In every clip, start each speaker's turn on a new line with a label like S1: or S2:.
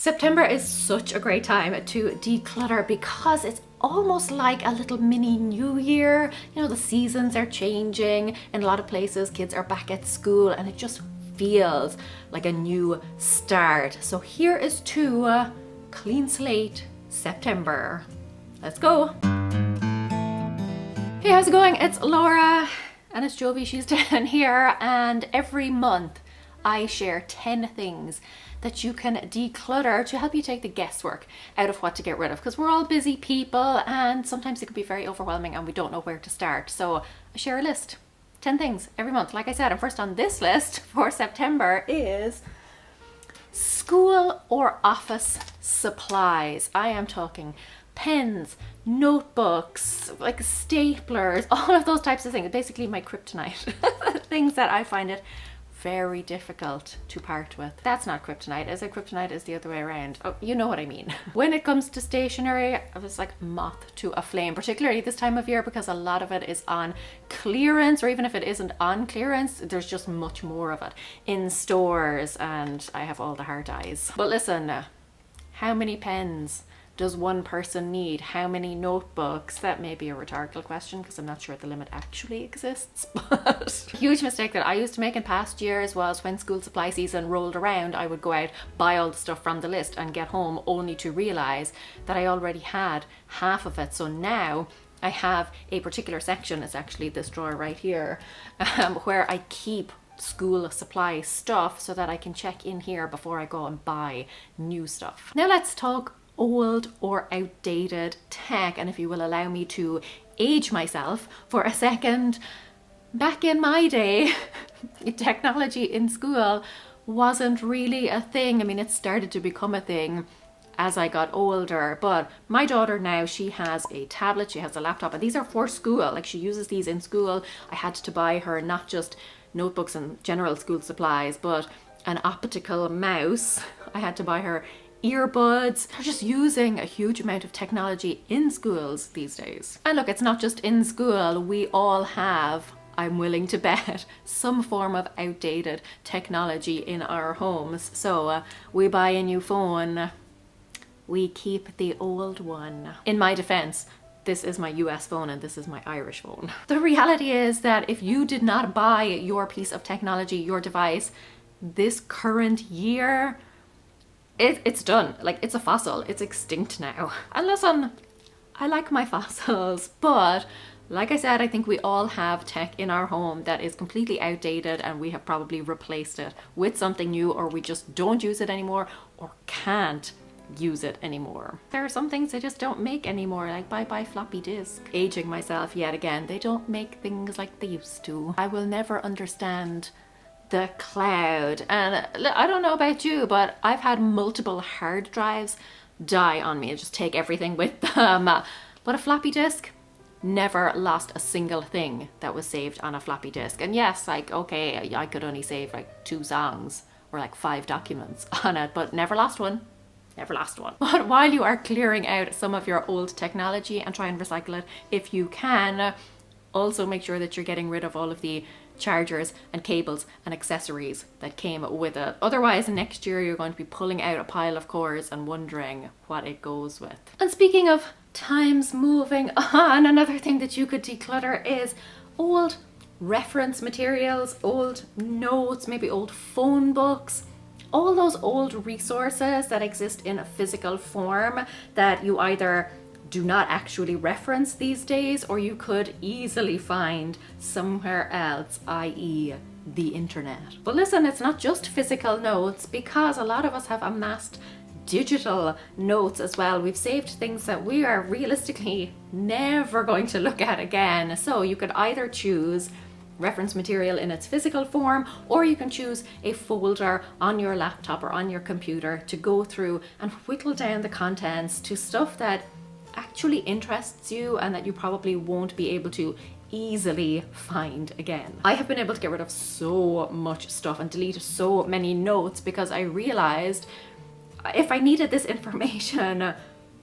S1: September is such a great time to declutter because it's almost like a little mini new year. You know, the seasons are changing in a lot of places, kids are back at school, and it just feels like a new start. So here is to clean slate September. Let's go. Hey, how's it going? It's Laura and it's Jovi, she's down here, and every month I share 10 things that you can declutter to help you take the guesswork out of what to get rid of, because we're all busy people and sometimes it can be very overwhelming and we don't know where to start. So I share a list, 10 things every month, like I said. And first on this list for September is school or office supplies. I am talking pens, notebooks, like staplers, all of those types of things. Basically my kryptonite. Things that I find it very difficult to part with. That's not kryptonite, is it? Kryptonite is the other way around. Oh, you know what I mean. When it comes to stationery, I was like moth to a flame, particularly this time of year, because a lot of it is on clearance, or even if it isn't on clearance, there's just much more of it in stores, and I have all the hard eyes. But listen, how many pens does one person need? How many notebooks? That may be a rhetorical question because I'm not sure the limit actually exists, but a huge mistake that I used to make in past years was when school supply season rolled around, I would go out, buy all the stuff from the list and get home only to realize that I already had half of it. So now I have a particular section, it's actually this drawer right here, where I keep school supply stuff so that I can check in here before I go and buy new stuff. Now let's talk old or outdated tech, and if you will allow me to age myself for a second, back in my day, technology in school wasn't really a thing. I mean, it started to become a thing as I got older, but my daughter now, she has a tablet, she has a laptop, and these are for school. Like, she uses these in school. I had to buy her not just notebooks and general school supplies, but an optical mouse. I had to buy her earbuds. They're just using a huge amount of technology in schools these days. And look, it's not just in school. We all have, I'm willing to bet, some form of outdated technology in our homes. So we buy a new phone, we keep the old one. In my defense, this is my US phone and this is my Irish phone. The reality is that if you did not buy your piece of technology, your device, this current year, it's done. Like, it's a fossil. It's extinct now. And listen, I like my fossils, but like I said, I think we all have tech in our home that is completely outdated and we have probably replaced it with something new, or we just don't use it anymore or can't use it anymore. There are some things they just don't make anymore, like bye-bye floppy disk. Aging myself yet again. They don't make things like they used to. I will never understand the cloud. And I don't know about you, but I've had multiple hard drives die on me and just take everything with them. But a floppy disk, never lost a single thing that was saved on a floppy disk. And yes, like, okay, I could only save like 2 songs or like 5 documents on it, but never lost one. Never lost one. But while you are clearing out some of your old technology and try and recycle it if you can, also make sure that you're getting rid of all of the chargers and cables and accessories that came with it. Otherwise, next year you're going to be pulling out a pile of cords and wondering what it goes with. And speaking of times moving on, another thing that you could declutter is old reference materials, old notes, maybe old phone books, all those old resources that exist in a physical form that you either do not actually reference these days, or you could easily find somewhere else, i.e. the internet. But listen, it's not just physical notes, because a lot of us have amassed digital notes as well. We've saved things that we are realistically never going to look at again. So you could either choose reference material in its physical form, or you can choose a folder on your laptop or on your computer to go through and whittle down the contents to stuff that actually interests you and that you probably won't be able to easily find again. I have been able to get rid of so much stuff and delete so many notes because I realized if I needed this information,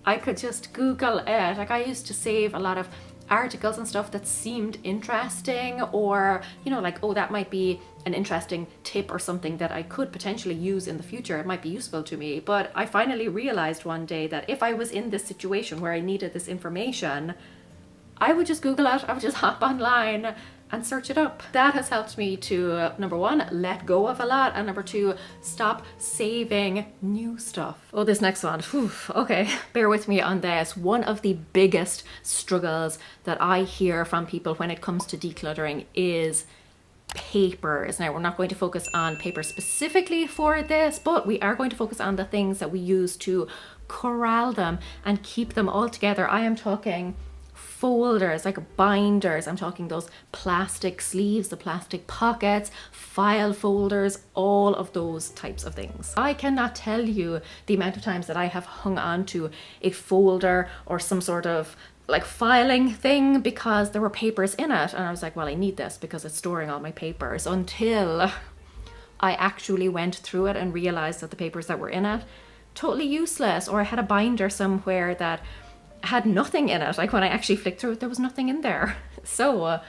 S1: I could just Google it. Like, I used to save a lot of articles and stuff that seemed interesting, or, you know, like, oh, that might be an interesting tip or something that I could potentially use in the future. It might be useful to me. But I finally realized one day that if I was in this situation where I needed this information, I would just Google it. I would just hop online and search it up. That has helped me to, number one, let go of a lot, and number two, stop saving new stuff. Oh, this next one, whew, okay, bear with me on this. One of the biggest struggles that I hear from people when it comes to decluttering is papers. Now, we're not going to focus on paper specifically for this, but we are going to focus on the things that we use to corral them and keep them all together. I am talking folders, like binders. I'm talking those plastic sleeves, the plastic pockets, file folders, all of those types of things. I cannot tell you the amount of times that I have hung on to a folder or some sort of like filing thing because there were papers in it, and I was like, well, I need this because it's storing all my papers, until I actually went through it and realized that the papers that were in it, totally useless. Or I had a binder somewhere that had nothing in it. Like when I actually flicked through it, there was nothing in there. So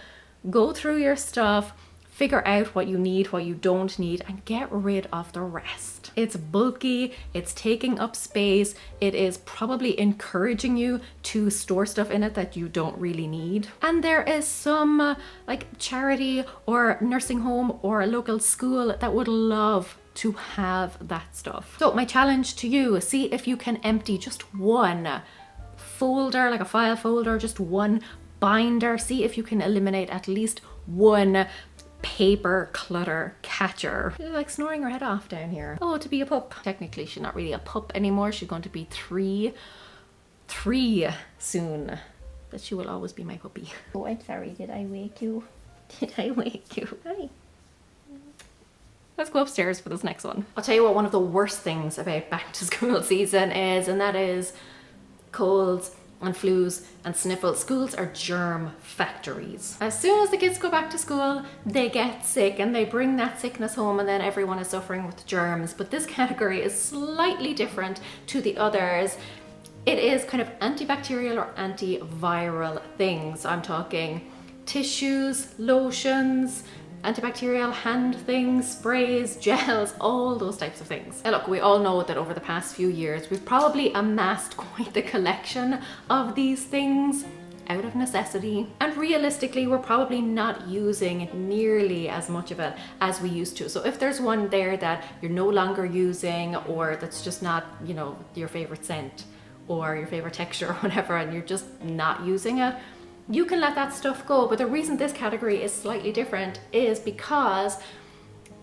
S1: go through your stuff, figure out what you need, what you don't need, and get rid of the rest. It's bulky, it's taking up space, it is probably encouraging you to store stuff in it that you don't really need. And there is some like charity or nursing home or a local school that would love to have that stuff. So my challenge to you, see if you can empty just one folder, like a file folder, just one binder. See if you can eliminate at least one paper clutter catcher. She's like snoring her head off down here. Oh, to be a pup. Technically, she's not really a pup anymore. She's going to be three soon. But she will always be my puppy. Oh, I'm sorry. Did I wake you? Did I wake you? Hi. Let's go upstairs for this next one. I'll tell you what one of the worst things about back to school season is, and that is colds and flus and sniffles. Schools are germ factories. As soon as the kids go back to school, they get sick and they bring that sickness home, and then everyone is suffering with germs. But this category is slightly different to the others. It is kind of antibacterial or antiviral things. I'm talking tissues, lotions, antibacterial hand things, sprays, gels, all those types of things. And look, we all know that over the past few years, we've probably amassed quite the collection of these things out of necessity. And realistically, we're probably not using nearly as much of it as we used to. So if there's one there that you're no longer using, or that's just not, you know, your favorite scent or your favorite texture or whatever, and you're just not using it, you can let that stuff go. But the reason this category is slightly different is because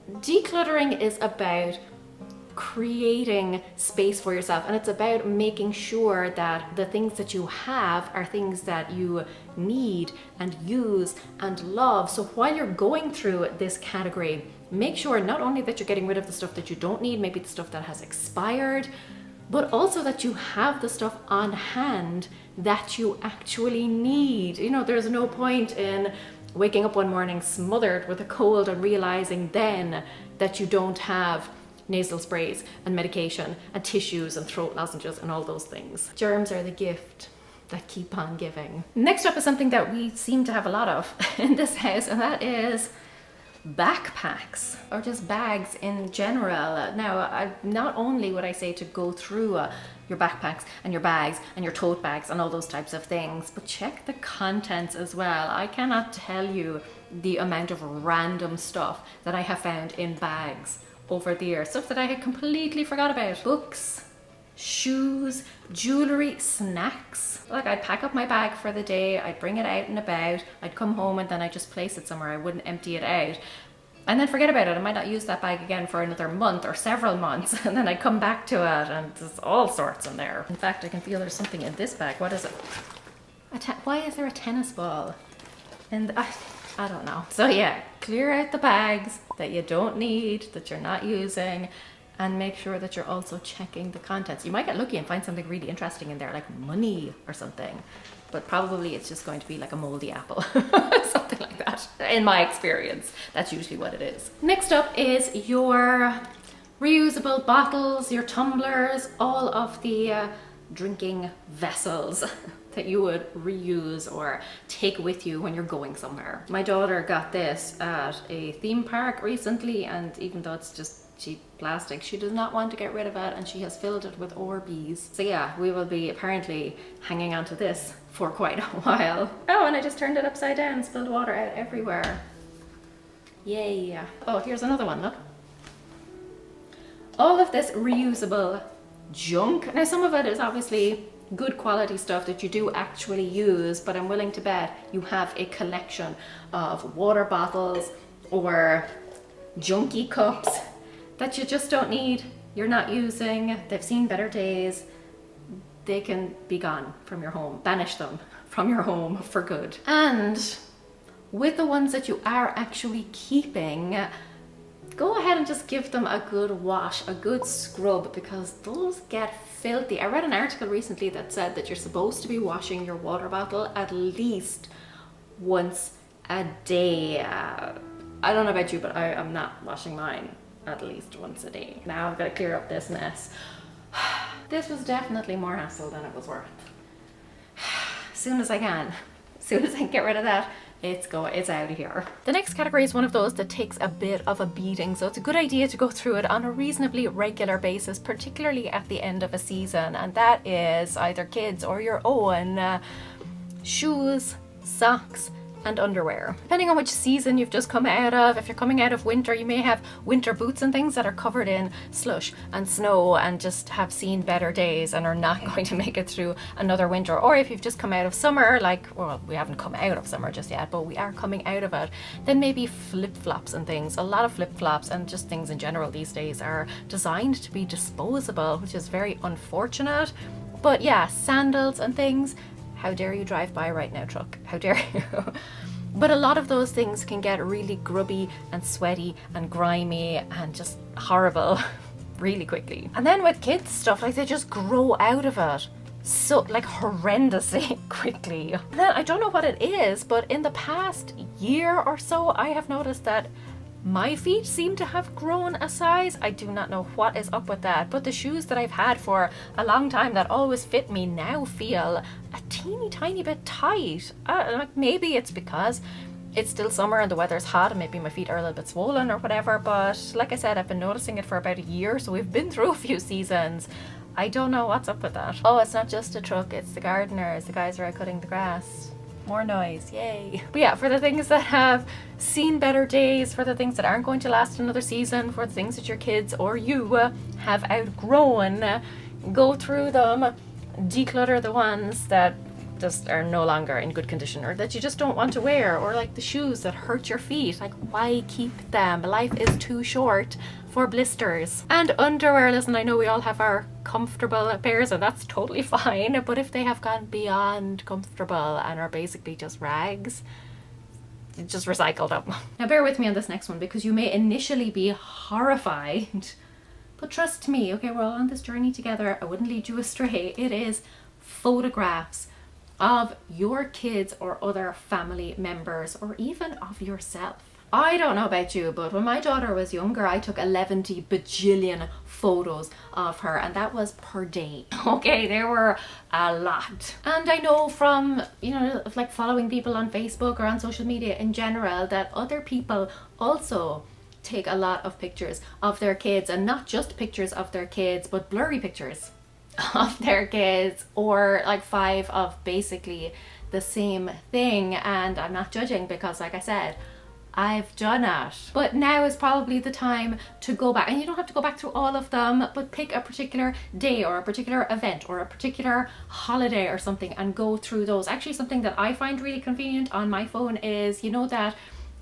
S1: decluttering is about creating space for yourself, and it's about making sure that the things that you have are things that you need and use and love. So while you're going through this category, make sure not only that you're getting rid of the stuff that you don't need, maybe the stuff that has expired, but also that you have the stuff on hand that you actually need. You know, there's no point in waking up one morning smothered with a cold and realizing then that you don't have nasal sprays and medication and tissues and throat lozenges and all those things. Germs are the gift that keep on giving. Next up is something that we seem to have a lot of in this house, and that is backpacks, or just bags in general. Now, not only would I say to go through your backpacks and your bags and your tote bags and all those types of things, but check the contents as well. I cannot tell you the amount of random stuff that I have found in bags over the years, stuff that I had completely forgot about. Books, shoes, jewelry, snacks. Like, I'd pack up my bag for the day, I'd bring it out and about, I'd come home and then I'd just place it somewhere. I wouldn't empty it out and then forget about it. I might not use that bag again for another month or several months, and then I'd come back to it and there's all sorts in there. In fact, I can feel there's something in this bag. What is it? Why is there a tennis ball? And I don't know. So yeah, clear out the bags that you don't need, that you're not using, and make sure that you're also checking the contents. You might get lucky and find something really interesting in there, like money or something, but probably it's just going to be like a moldy apple, something like that. In my experience, that's usually what it is. Next up is your reusable bottles, your tumblers, all of the drinking vessels that you would reuse or take with you when you're going somewhere. My daughter got this at a theme park recently, and even though it's just cheap plastic, she does not want to get rid of it, and she has filled it with Orbeez. So yeah, we will be apparently hanging on to this for quite a while. Oh, and I just turned it upside down, spilled water out everywhere. Yay. Oh, here's another one, look. All of this reusable junk. Now some of it is obviously good quality stuff that you do actually use, but I'm willing to bet you have a collection of water bottles or junky cups that you just don't need, you're not using, they've seen better days. They can be gone from your home. Banish them from your home for good. And with the ones that you are actually keeping, go ahead and just give them a good wash, a good scrub, because those get filthy. I read an article recently that said that you're supposed to be washing your water bottle at least once a day. I don't know about you, but I am not washing mine at least once a day. Now I've got to clear up this mess. This was definitely more hassle than it was worth. As soon as I can get rid of that, it's out of here. The next category is one of those that takes a bit of a beating, so it's a good idea to go through it on a reasonably regular basis, particularly at the end of a season, and that is either kids or your own shoes, socks, and underwear. Depending on which season you've just come out of, if you're coming out of winter, you may have winter boots and things that are covered in slush and snow and just have seen better days and are not going to make it through another winter. Or if you've just come out of summer, like, well, we haven't come out of summer just yet, but we are coming out of it, then maybe flip-flops and things. A lot of flip-flops and just things in general these days are designed to be disposable, which is very unfortunate. But yeah, sandals and things, how dare you drive by right now, truck? How dare you? But a lot of those things can get really grubby and sweaty and grimy and just horrible really quickly. And then with kids stuff, like, they just grow out of it so, like, horrendously quickly. And then I don't know what it is, but in the past year or so, I have noticed that my feet seem to have grown a size. I do not know what is up with that, but the shoes that I've had for a long time that always fit me now feel a teeny tiny bit tight. Like, maybe it's because it's still summer and the weather's hot and maybe my feet are a little bit swollen or whatever, but like I said, I've been noticing it for about a year, so we've been through a few seasons. I don't know what's up with that. Oh, it's not just a truck, it's the gardeners. The guys are out cutting the grass. More noise, yay. But yeah, for the things that have seen better days, for the things that aren't going to last another season, for the things that your kids or you have outgrown, go through them, declutter the ones that just are no longer in good condition or that you just don't want to wear, or like the shoes that hurt your feet. Like, why keep them? Life is too short for blisters. And underwear, listen, I know we all have our comfortable pairs and that's totally fine, but if they have gone beyond comfortable and are basically just rags, just recycle them. Now bear with me on this next one, because you may initially be horrified, but trust me, okay, we're all on this journey together. I wouldn't lead you astray. It is photographs of your kids or other family members, or even of yourself. I don't know about you, but when my daughter was younger, I took 11 bajillion photos of her, and that was per day. Okay, there were a lot. And I know from, you know, like following people on Facebook or on social media in general, that other people also take a lot of pictures of their kids, and not just pictures of their kids, but blurry pictures of their kids, or like 5 of basically the same thing. And I'm not judging, because like I said, I've done it. But now is probably the time to go back, and you don't have to go back through all of them, but pick a particular day or a particular event or a particular holiday or something and go through those. Actually, something that I find really convenient on my phone is, you know, that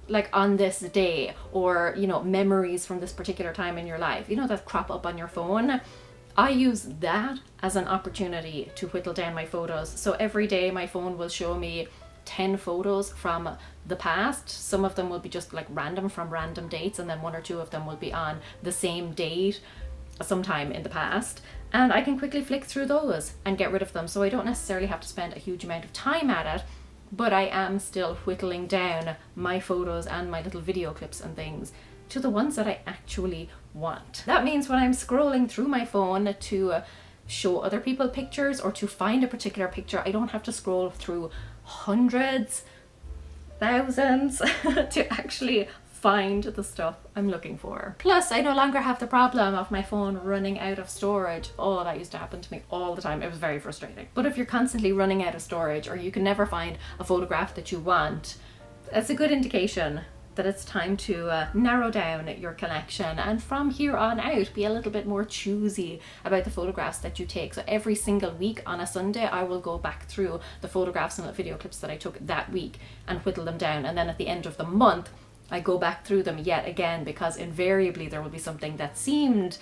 S1: like on this day, or, you know, memories from this particular time in your life, you know, that crop up on your phone. I use that as an opportunity to whittle down my photos. So every day my phone will show me 10 photos from the past. Some of them will be just like random from random dates, and then 1 or 2 of them will be on the same date sometime in the past, and I can quickly flick through those and get rid of them. So I don't necessarily have to spend a huge amount of time at it, but I am still whittling down my photos and my little video clips and things to the ones that I actually want. That means when I'm scrolling through my phone to show other people pictures or to find a particular picture, I don't have to scroll through hundreds, thousands to actually find the stuff I'm looking for. Plus, I no longer have the problem of my phone running out of storage. Oh, that used to happen to me all the time. It was very frustrating. But if you're constantly running out of storage or you can never find a photograph that you want, that's a good indication that it's time to narrow down your collection, and from here on out be a little bit more choosy about the photographs that you take. So every single week on a Sunday I will go back through the photographs and the video clips that I took that week and whittle them down, and then at the end of the month I go back through them yet again, because invariably there will be something that seemed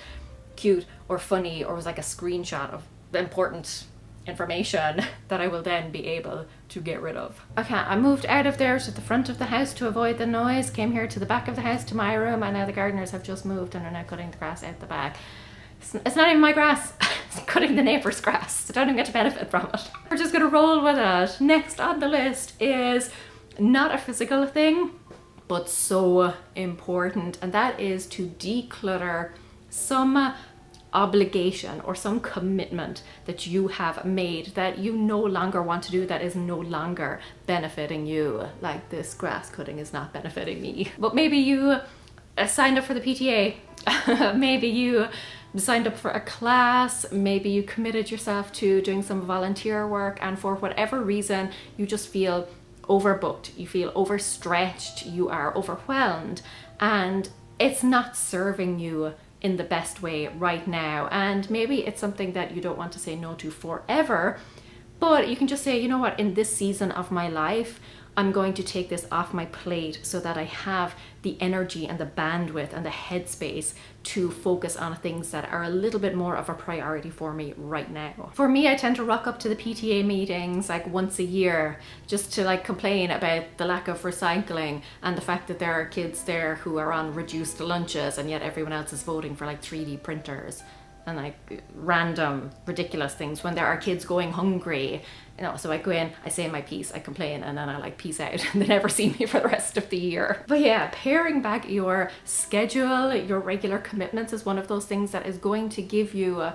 S1: cute or funny or was like a screenshot of important information that I will then be able to get rid of. Okay, I moved out of there to the front of the house to avoid the noise, came here to the back of the house to my room, and now the gardeners have just moved and are now cutting the grass out the back. It's not even my grass, it's cutting the neighbor's grass, so I don't even get to benefit from it. We're just gonna roll with it. Next on the list is not a physical thing, but so important, and that is to declutter some obligation or some commitment that you have made that you no longer want to do, that is no longer benefiting you. Like this grass cutting is not benefiting me. But maybe you signed up for the PTA, maybe you signed up for a class, maybe you committed yourself to doing some volunteer work, and for whatever reason you just feel overbooked, you feel overstretched, you are overwhelmed, and it's not serving you in the best way right now. And maybe it's something that you don't want to say no to forever, but you can just say, you know what, in this season of my life I'm going to take this off my plate so that I have the energy and the bandwidth and the headspace to focus on things that are a little bit more of a priority for me right now. For me, I tend to rock up to the PTA meetings like once a year just to like complain about the lack of recycling and the fact that there are kids there who are on reduced lunches and yet everyone else is voting for like 3D printers and like random ridiculous things when there are kids going hungry. You know, so I go in, I say my piece, I complain, and then I like peace out and they never see me for the rest of the year. But yeah, paring back your schedule, your regular commitments is one of those things that is going to give you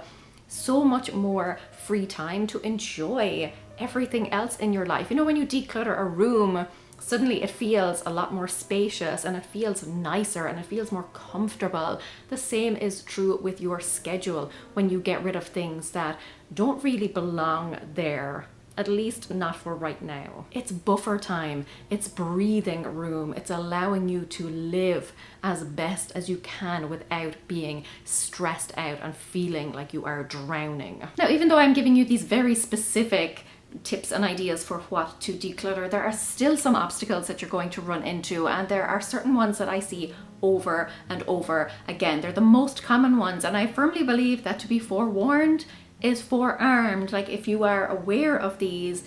S1: so much more free time to enjoy everything else in your life. You know, when you declutter a room, suddenly it feels a lot more spacious and it feels nicer and it feels more comfortable. The same is true with your schedule when you get rid of things that don't really belong there, at least not for right now. It's buffer time, it's breathing room, it's allowing you to live as best as you can without being stressed out and feeling like you are drowning. Now, even though I'm giving you these very specific tips and ideas for what to declutter, there are still some obstacles that you're going to run into, and there are certain ones that I see over and over again. They're the most common ones, and I firmly believe that to be forewarned is forearmed. Like, if you are aware of these,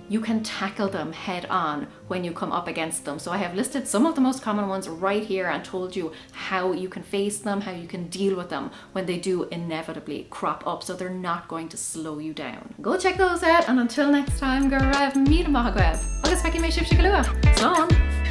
S1: you can tackle them head on when you come up against them. So I have listed some of the most common ones right here and told you how you can face them, how you can deal with them when they do inevitably crop up, so they're not going to slow you down. Go check those out, and until next time, go raibh míle maith agaibh. Agus feici mé sibh go luath. Slán!